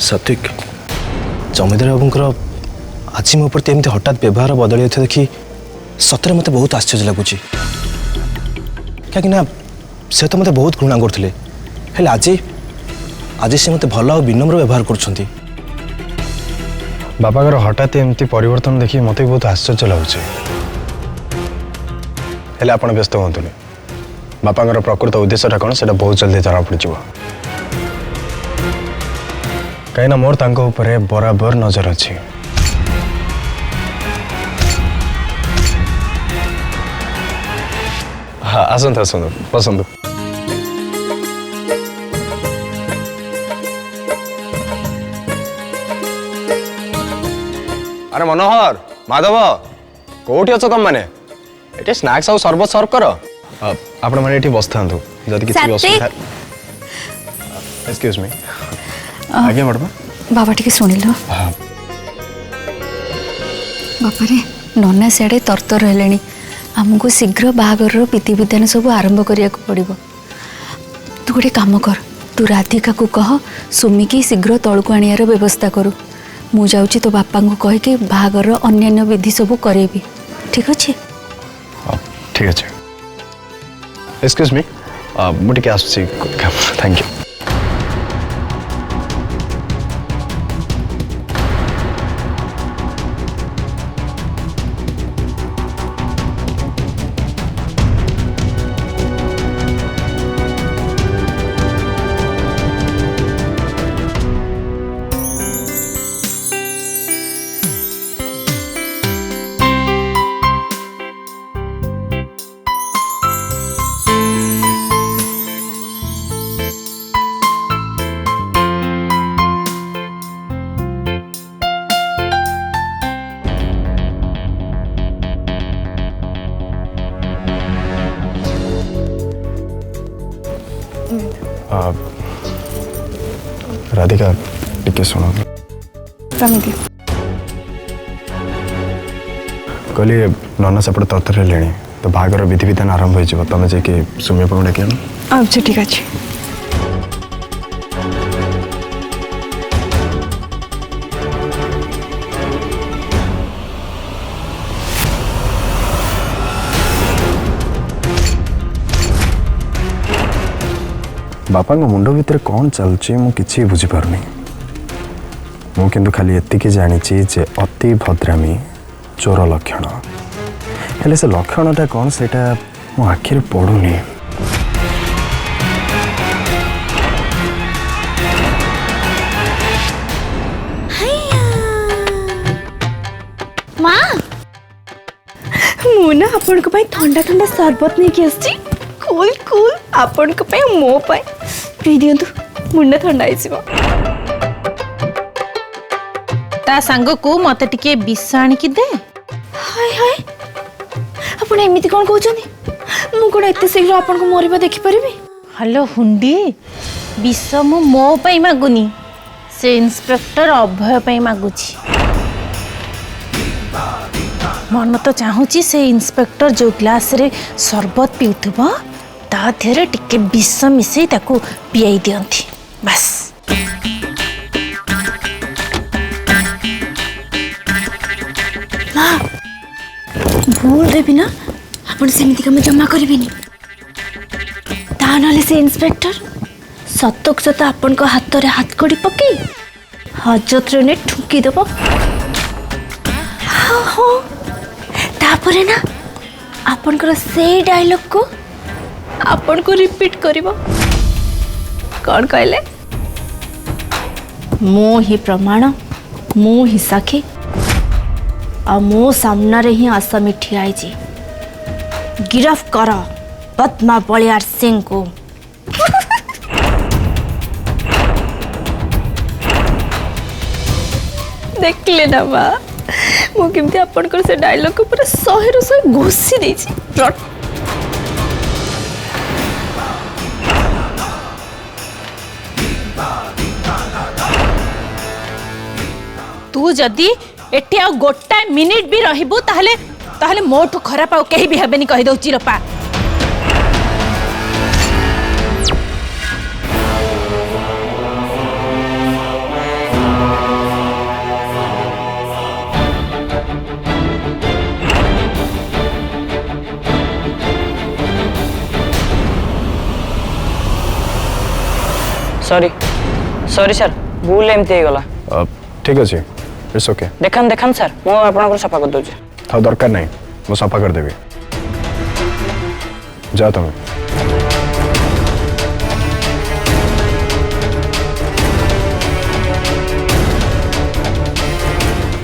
सत्विक जमीदार बाबूंकर आज मो प्रति एमती हठात व्यवहार बदल देखी सतरे मत बहुत आश्चर्य लगुच कहीं से तो मत बहुत घृणा करते आज आज से मत भल विनम्र व्यवहार कर बापा हठात एमती परिवर्तन देखी मत बहुत आश्चर्य लगुच आप व्यस्त हूँ बापा प्रकृत उद्देश्यटा कौन से बहुत जल्दी जना पड़ कहीं मोर तांको ऊपर बराबर नजर अच्छी हाँ आसतु आसतु बसंतु अरे मनोहर माधव कौटी अच तुम मैंने ये स्नैक्स आउ सरबत सर्व कर आपण मैंने ये बस था जदि किसी असुविधा एक्सक्यूज मी आगे मैडम बाबा टिके शुणिल बापा रे नना सियाड़े तरतर हेले आमको शीघ्र बाहागर विधि विधान सब आरंभ करने पड़ो तू गोटे काम कर तू राधिका को कह सुमी की शीघ्र तौक आनियार व्यवस्था करू मु जाऊँ तो बापा को कहीकि बाहागर अन्य विधि सब करेबी ठीक अच्छे ठीक अच्छे एक्सक्यूज मी मुझे आसूँ थैंक यू राधिका टिके सुनो कहली नना सेपटे तरतर हेले तो बाहागर विधि विधान आरंभ हो तुम जाकि सुमी को डाक अच्छा ठीक अच्छे बापा मुंड भितर कौन चलुची मु किछि बुझी पारुनी मु किंतु खाली एतिकी जानिछि जे अति भद्रामी चोर लक्षण हेले से लक्षणटा कौन सेटा मो आखिर पड़ुनी माँ मुना आपण को भाई ठंडा ठंडा शरबत नहीं कि आछि कूल कूल आपण को पे मो पे पी दियंतु मुंडा ठंडा आइसिबो ता संग को मते टिके विष आनी कि दे हाय हाय आपण एमिति कोन कहउछनी मु कोन एते शीघ्र आपण को मरिबा देखि परिबी हेलो हुंडी विष मु मो पई मागुनी से इंस्पेक्टर अभय पई मागुची मन तो चाहूची से इंस्पेक्टर जो ग्लास रे शरबत पीउथबो ता धेरे टिके विष मिसई ताको पियाई दियंती बस माँ भूल रे बिना आपण सेमिति काम जमा करबिनी ता नले से इंस्पेक्टर सतक सत आपण को हाथ रे हाथ कड़ी पके हजत रे ने ठुकी दबो हाँ हाँ तापरे ना आपण को से डायलॉग को आपण को रिपीट करिबो कौन कहले मो ही प्रमाण मो ही साखी आ मो सामना रे ही आसामी ठिया जी गिरफ्त कर पद्मा बलियार सिंह को देख ले ना बा मु केमती आपण को से डायलॉग को पूरा 100 घोषी देई छी तू जदी एठी आ गोटा मिनिट भी रहिबू ताहले ताहले मोठो खराब आ केही भी हेबेनी कहि दउ चिरपा सॉरी सॉरी सर भूल एमती गला ठीक अच्छे इट्स ओके देखान देखान सर मु आपन सफा कर दूचे था दरकार नहीं मु सफा कर देवी जा तुम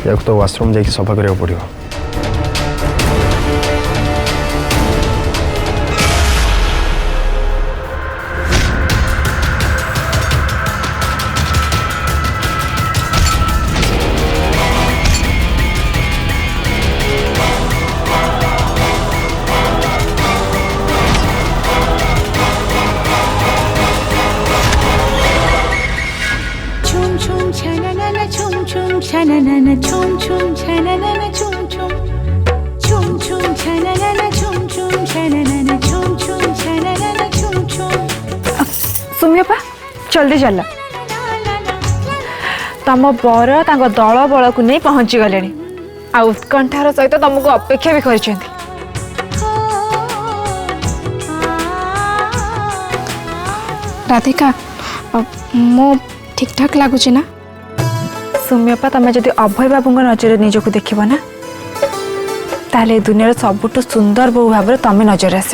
या तो वाशरूम जाके सफा करने पड़ो सुमियपा जल्दी चल तम बर दल बल को नहीं पहुंची गले आ उत्कंठार सहित तुमको अपेक्षा भी कर राधिका मो ठीक ठाक लगुच ना सुमियपा तुम जब अभय बाबू नजर निजक देखब ना ताले दुनिया सबुठ सुंदर बहु भाव तुम नजर आस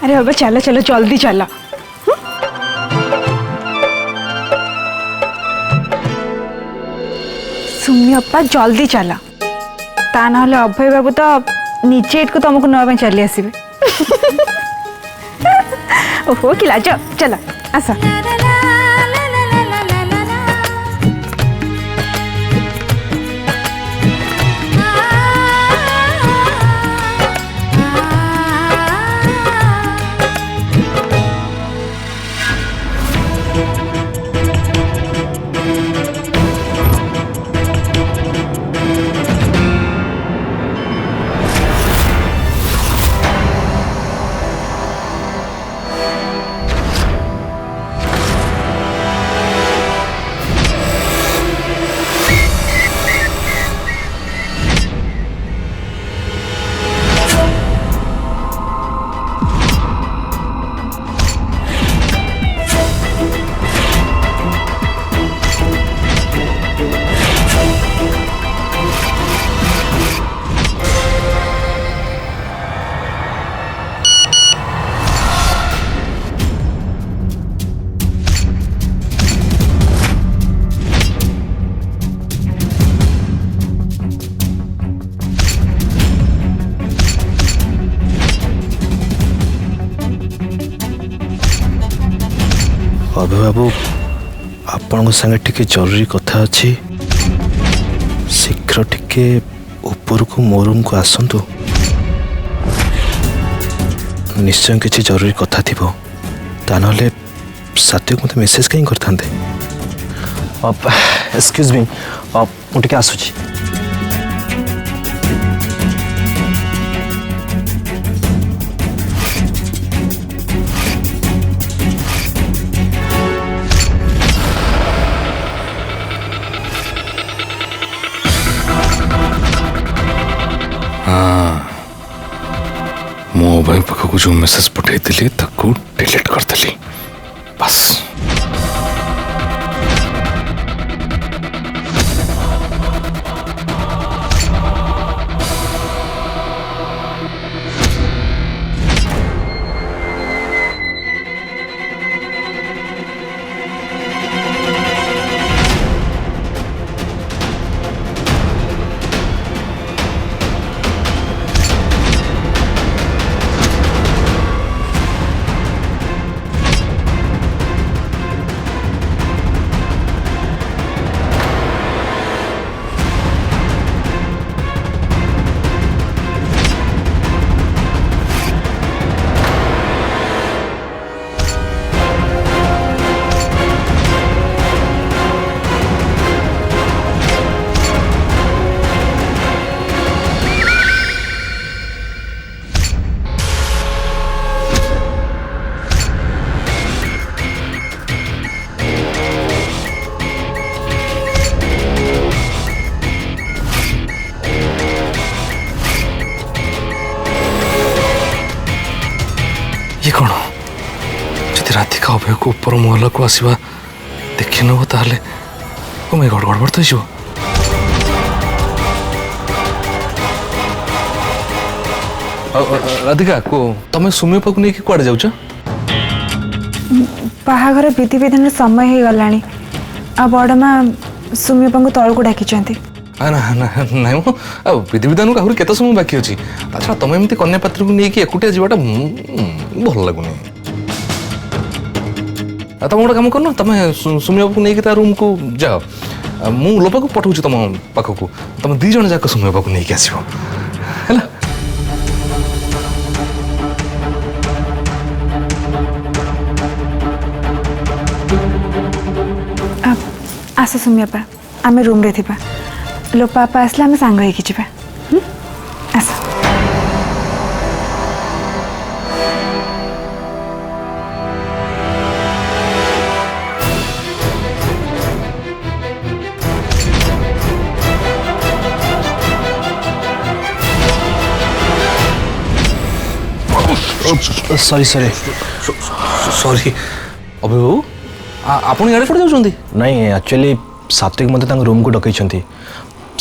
अरे बाबा चलो चलो जल्दी चल सुमियपा जल्दी चल ता ना अभय बाबू तो निजे इटको तुमको ना चली आसबे ओहो कि लाज चल आस अभय बाबू आपण संगे टिके जरूरी कथा अच्छी शीघ्र टिके ऊपर को मो रूम को आसतु निश्चय किसी जरूरी कथा थी ता ना सात्विक मत मेसेज कहीं करते एक्सक्यूज मी मुझे आसूची मो भाई पाखक जो मेसेज पठाई डिलीट करदेली बस ଯଦି ରାଧିକା ଅଭୟକୁ ଉପର ମହଲାକୁ ଆସିବା ଦେଖି ନେବ ତାହେଲେ କମେ ଗଡ଼ବଡ଼ ତ ହେଇଯିବ। ରାଧିକା ତମେ ସୁମି ପାଖକୁ ନେଇକି କୁଆଡ଼େ ଯାଉଛ? ବାହାଘର ବିଧିବିଧାନ ସମୟ ହେଇଗଲାଣି ଆଉ ବଡ଼ ମା ସୁମି ବାପାଙ୍କୁ ତଳକୁ ଡାକିଛନ୍ତି। ନାଇଁ ମ ଆଉ ବିଧିବିଧାନକୁ ଆହୁରି କେତେ ସମୟ ବାକି ଅଛି। ତାଛଡ଼ା ତମେ ଏମିତି କନ୍ୟା ପାତ୍ରକୁ ନେଇକି ଏକୁଟିଆ ଯିବାଟା ଭଲ ଲାଗୁନି। ଆଉ ତମେ ଗୋଟେ କାମ କରୁନ, ତମେ ସୁମି ବାବୁକୁ ନେଇକି ତା ରୁମ୍କୁ ଯାଅ, ମୁଁ ଲୋପାକୁ ପଠଉଛି ତମ ପାଖକୁ, ତମେ 2 ଜଣ ଯାକ ସୁମି ବାବୁକୁ ନେଇକି ଆସିବ ହେଲା। ଆସ ସୁମି ବାପା ଆମେ ରୁମ୍ରେ ଥିବା, ଲୋପା ବାପା ଆସିଲେ ଆମେ ସାଙ୍ଗ ହେଇକି ଯିବା। ଆସ। ସରି ସରି ସରି ଅଭୟ ବାବୁ, ଆପଣ ଇଆଡ଼େ କୁଆଡ଼େ ଯାଉଛନ୍ତି? ନାଇଁ ଆକ୍ଚୁଆଲି ସାତ୍विक ମୋତେ ତାଙ୍କ ରୁମ୍କୁ ଡକେଇଛନ୍ତି।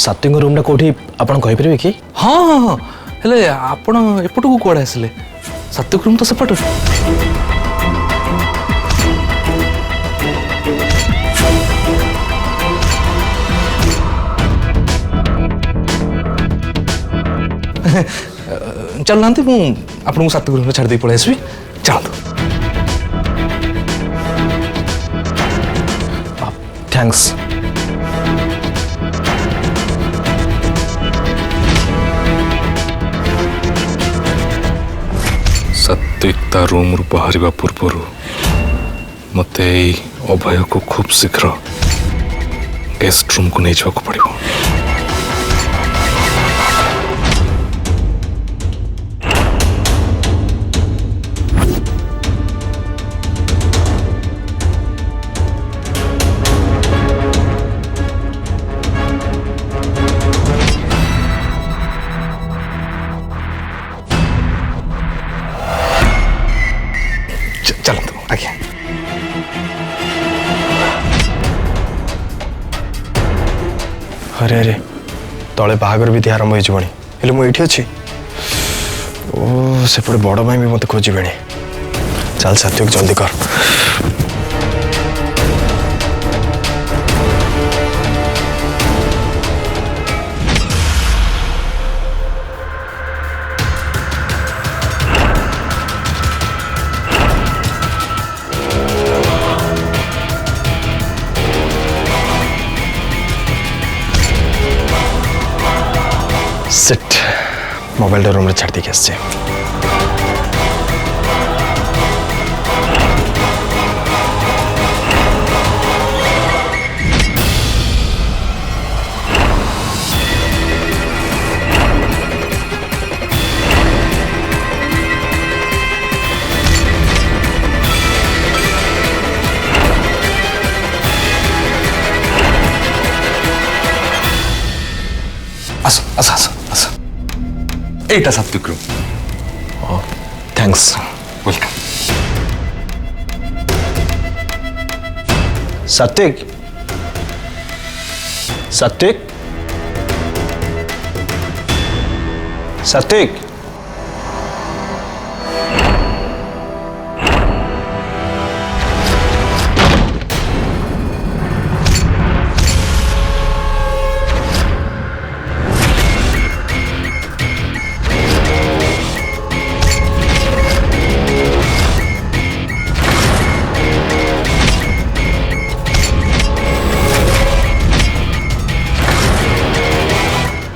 ସାତ୍विକଙ୍କ ରୁମ୍ଟା କେଉଁଠି ଆପଣ କହିପାରିବେ କି? ହଁ ହଁ ହଁ, ହେଲେ ଆପଣ ଏପଟକୁ କୁଆଡ଼େ ଆସିଲେ? ସାତ୍विକ ରୁମ୍ ତ ସେପଟ। ଚାଲୁନାହାନ୍ତି, ମୁଁ ଆପଣଙ୍କୁ ସାତ୍विକ ରୁମ୍ରେ ଛାଡ଼ି ଦେଇ ପଳେଇ ଆସିବି। ଚାଲନ୍ତୁ। थैंक्स। सात्विक ता रूम रु बाहर पूर्व मते अभय को खूब शीघ्र गेस्ट रूम को नहीं जावाक पड़िबो। चलतु आज्ञा। अरे अरे तले बाहागर विधि आरंभ हो मुझे अच्छी ओ सेपटे बड़ भाई भी मत खोजे। चल सात्विक जल्दी कर। सेट मोबाइल रूम रे छाड़ देके आसे। आस आस आस आस एटा सात्विक रूम। थैंक्स। वेलकम। सात्विक सात्विक सात्विक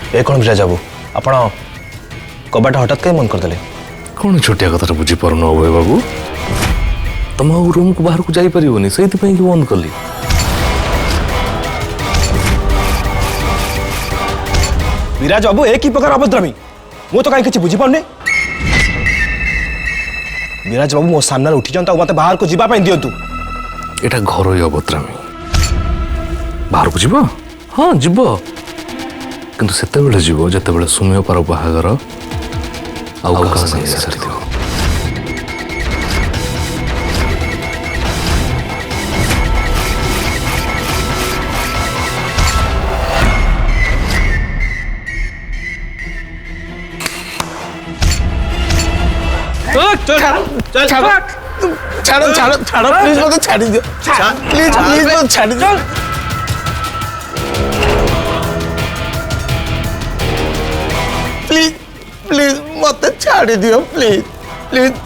ए कौन विराज बाबू आपण कबाट हठात कहीं बंद करदे? कौन छोटिया कथा बुझी पारन अभय बाबू, तुम रूम को बाहर को जाई परिबोनी से बंद कली। विराज बाबू एक ही प्रकार अभद्रामी मु तो कहीं किसी बुझी पाने। विराज बाबू मो सामने उठी जाता मत बाहर को जीवा दिंतु। एटा घर अभद्रामी बाहर को जीव। हाँ जीव किंतु सेते बेले जीव जते बेले सुमिय पार बाहागर आउ का संगे सारी दियो। ଛାଡ଼ ପ୍ଲିଜ୍ ମୋତେ ଛାଡ଼ି ଦିଅ ପ୍ଲିଜ୍ ମୋତେ ଛାଡ଼ି ଦିଅ ପ୍ଲିଜ୍ ମୋତେ ଛାଡ଼ି ଦିଅ ପ୍ଲିଜ୍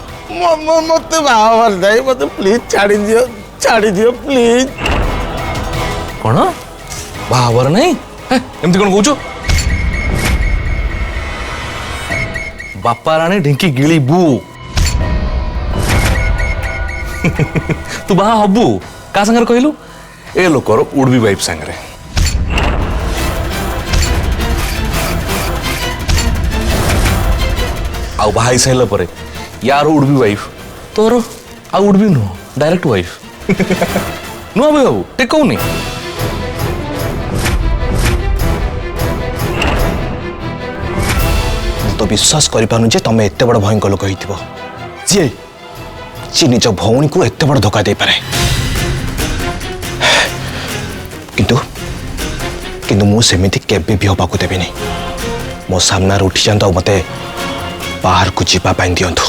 ମୋତେ ବାହାବାର ନାହିଁ ମୋତେ ପ୍ଲିଜ୍ ଛାଡ଼ି ଦିଅ ପ୍ଲିଜ୍। କ'ଣ ବାହାଘର ନାହିଁ ଏମିତି କ'ଣ କହୁଛୁ? ବାପା ରାଣୀ ଢିଙ୍କି ଗିଳିବୁ ତୁ ବାହା ହବୁ କାହା ସାଙ୍ଗରେ କହିଲୁ? ଏ ଲୋକର ଉଡବି ୱାଇଫ୍ ସାଙ୍ଗରେ। ଆଉ ବାହା ହେଇସାରିଲା ପରେ ୟାର ଉଡବି ୱାଇଫ୍ ତୋର ଆଉ ଉଡବି ନୁହଁ ଡାଇରେକ୍ଟ ୱାଇଫ୍ ନୁହଁ ଭାଇ ବାବୁ ଟେକଉନି। ତ ବିଶ୍ୱାସ କରିପାରୁନି ଯେ ତମେ ଏତେ ବଡ଼ ଭୟଙ୍କର ଲୋକ ହେଇଥିବ ଯିଏ ନିଜ ଭଉଣୀକୁ ଏତେ ବଡ଼ ଧୋକା ଦେଇପାରେ। କିନ୍ତୁ ମୁଁ ସେମିତି କେବେ ବି ହେବାକୁ ଦେବିନି। ମୋ ସାମ୍ନାରେ ଉଠିଯାଆନ୍ତୁ ଆଉ ମୋତେ ବାହାରକୁ ଯିବା ପାଇଁ ଦିଅନ୍ତୁ।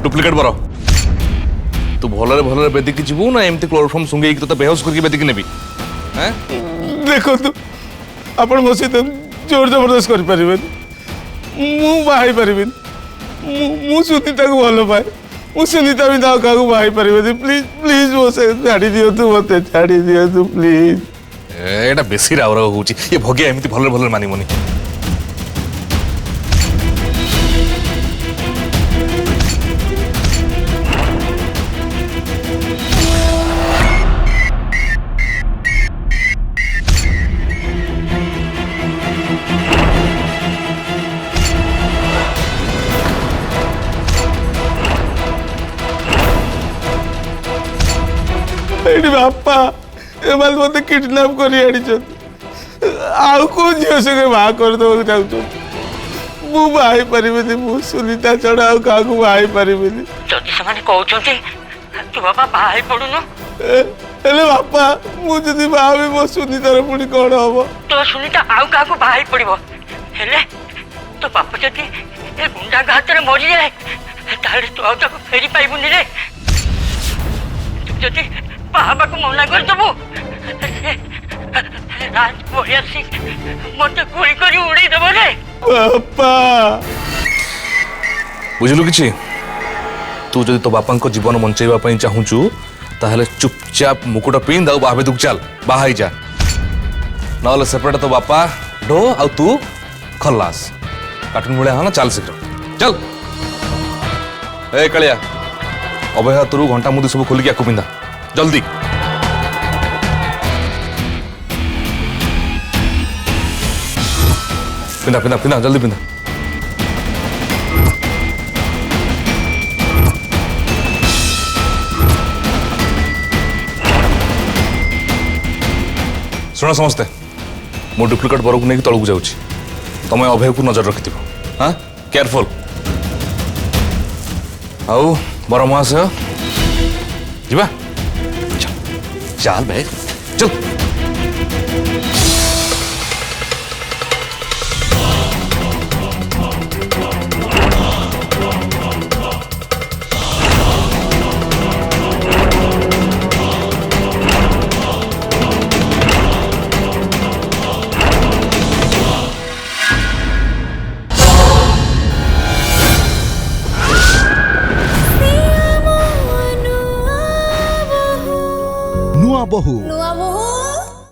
डुप्लिकेट बर तू भलरे भलरे बेदिकी जीवु ना एमती क्लोरोफॉर्म सुंगेई तो बेहोश करके बेदिकी नेबी हैं देखो तू आपण मो सहित जोर जबरदस्त कर परिबे मु बाहाई परिबे मु सुनीता को भलो पाए मु सुनीता भी दाव काको बाहाई परिबे प्लीज प्लीज वो से छाड़ी दियो तू मते छाड़ी दियो तू प्लीज एटा बेसी राव राव होची ये भगिया एमती भलरे भलरे मानी मनी बापा एमाल मते किडनैप करी आड़ी आउ को झियो संगे बाहा कर दो चाहू मु बाहाई परिबेनी मु सुनीता छड़ा आउ काकू बाहाई परिबेनी जदि से कहते तू बाबा बाहाई पड़ुनु हेले बापा मु जदि बाहाबी मो सुनीतार पुणी कौन हम तो सुनीता आउ काकू बाहाई पड़िबो हेले तो बापा जदि ए गुंडा घात रे मरि जाए ताले तू आउ ताको फेरी पाइबुनी रे तू जदि बाबा को मना कर दबो राज बोलिया सिंह मते गुली करी उड़ी देबो रे बापा बुझलु किछि तू जदि तो बापा को जीवन बंचैबा पई चाहूचु ताहले चुपचाप मुकुट पिंद आ बाबे दुक चल बाहाई जा नले सेपरेट तो बापा डो आ तू खल्लास कार्टून भले हां चल शीघ्र चल ए कलिया अबे हातरू घंटा मुदी सब खोल के आकु पिंदा जल्दी पिंदा पिंदा पिंदा जल्दी पिंदा शुण समस्ते मो डुप्लिकेट बर को नहीं तलू जाऊँ तुम अभय को नजर रखि हाँ केयरफुल आउ बर महाशय जीवा चल चल बे चल ନୂଆ ବୋହୂ